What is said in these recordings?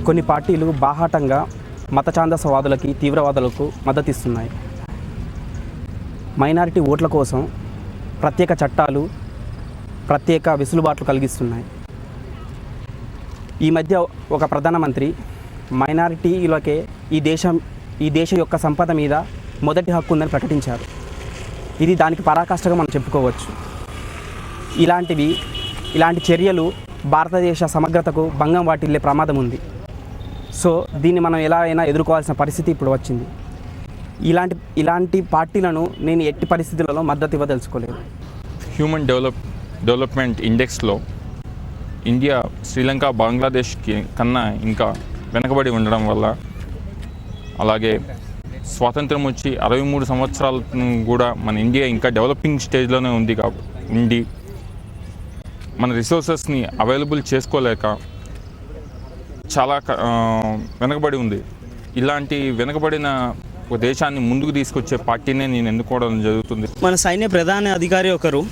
కొన్ని పార్టీలు బాహాటంగా మత ఛాందసవాదులకి తీవ్రవాదులకు మద్దతిస్తున్నాయి. మైనారిటీ ఓట్ల కోసం ప్రత్యేక చట్టాలు, ప్రత్యేక వెసులుబాట్లు కలిగిస్తున్నాయి. ఈ మధ్య ఒక ప్రధానమంత్రి మైనారిటీలకే ఈ దేశం యొక్క సంపద మీద మొదటి హక్కు ఉందని ప్రకటించారు. ఇది దానికి పరాకాష్ఠగా మనం చెప్పుకోవచ్చు. ఇలాంటి చర్యలు భారతదేశ సమగ్రతకు భంగం వాటిల్లే ప్రమాదం ఉంది. సో దీన్ని మనం ఎలా అయినా ఎదుర్కోవాల్సిన పరిస్థితి ఇప్పుడు వచ్చింది. ఇలాంటి పార్టీలను నేను ఎట్టి పరిస్థితులలో మద్దతు ఇవ్వదలుచుకోలేదు. హ్యూమన్ డెవలప్మెంట్ ఇండెక్స్లో ఇండియా శ్రీలంక, బంగ్లాదేశ్కి కన్నా ఇంకా వెనకబడి ఉండడం వల్ల, అలాగే స్వాతంత్రం వచ్చి 63 సంవత్సరాలను కూడా మన ఇండియా ఇంకా డెవలపింగ్ స్టేజ్లోనే ఉండి మన రిసోర్సెస్ని అవైలబుల్ చేసుకోలేక చాలా వెనకబడి ఉంది. ఇలాంటి వెనకబడిన ఒక దేశాన్ని ముందుకు తీసుకొచ్చే పార్టీనే నేను ఎన్నుకోవడం జరుగుతుంది. మన సైన్య ప్రధాన అధికారి ఒకరు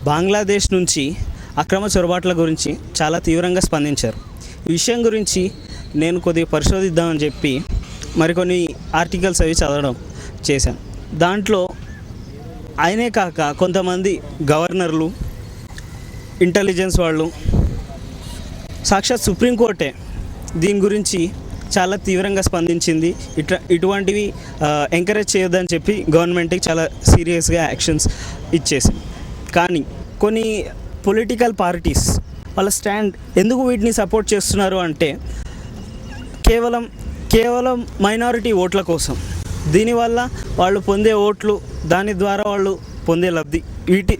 బంగ్లాదేశ్ నుంచి అక్రమ చొరబాట్ల గురించి చాలా తీవ్రంగా స్పందించారు. ఈ విషయం గురించి నేను కొద్దిగా పరిశోధిద్దామని చెప్పి మరికొన్ని ఆర్టికల్స్ అవి చదవడం చేశాను. దాంట్లో ఆయనే కాక కొంతమంది గవర్నర్లు, ఇంటెలిజెన్స్ వాళ్ళు, సాక్షాత్ సుప్రీంకోర్టే దీని గురించి చాలా తీవ్రంగా స్పందించింది. ఇటువంటివి ఎంకరేజ్ చేయొద్దని చెప్పి గవర్నమెంట్కి చాలా సీరియస్గా యాక్షన్స్ ఇచ్చేసింది. కానీ కొన్ని పొలిటికల్ పార్టీస్ వాళ్ళ స్టాండ్ ఎందుకు వీటిని సపోర్ట్ చేస్తున్నారు అంటే కేవలం మైనారిటీ ఓట్ల కోసం. దీనివల్ల వాళ్ళు పొందే ఓట్లు, దాని ద్వారా వాళ్ళు పొందే లబ్ధి,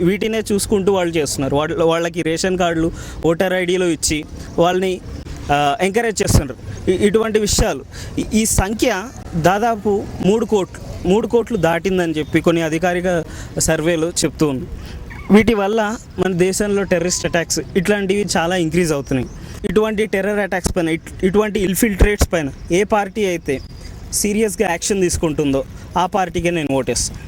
వీటినే చూసుకుంటూ వాళ్ళు చేస్తున్నారు. వాళ్ళకి రేషన్ కార్డులు, ఓటర్ ఐడీలు ఇచ్చి వాళ్ళని ఎంకరేజ్ చేస్తున్నారు. ఇటువంటి విషయాలు, ఈ సంఖ్య దాదాపు 3 కోట్లు దాటిందని చెప్పి కొన్ని అధికారిక సర్వేలు చెప్తూ ఉంది. వీటి వల్ల మన దేశంలో టెర్రరిస్ట్ అటాక్స్ ఇట్లాంటివి చాలా ఇంక్రీజ్ అవుతున్నాయి. ఇటువంటి టెర్రర్ అటాక్స్ పైన, ఇటువంటి ఇన్ఫిల్ట్రేట్స్ పైన ఏ పార్టీ అయితే సీరియస్గా యాక్షన్ తీసుకుంటుందో ఆ పార్టీకే నేను ఓటేస్తాను.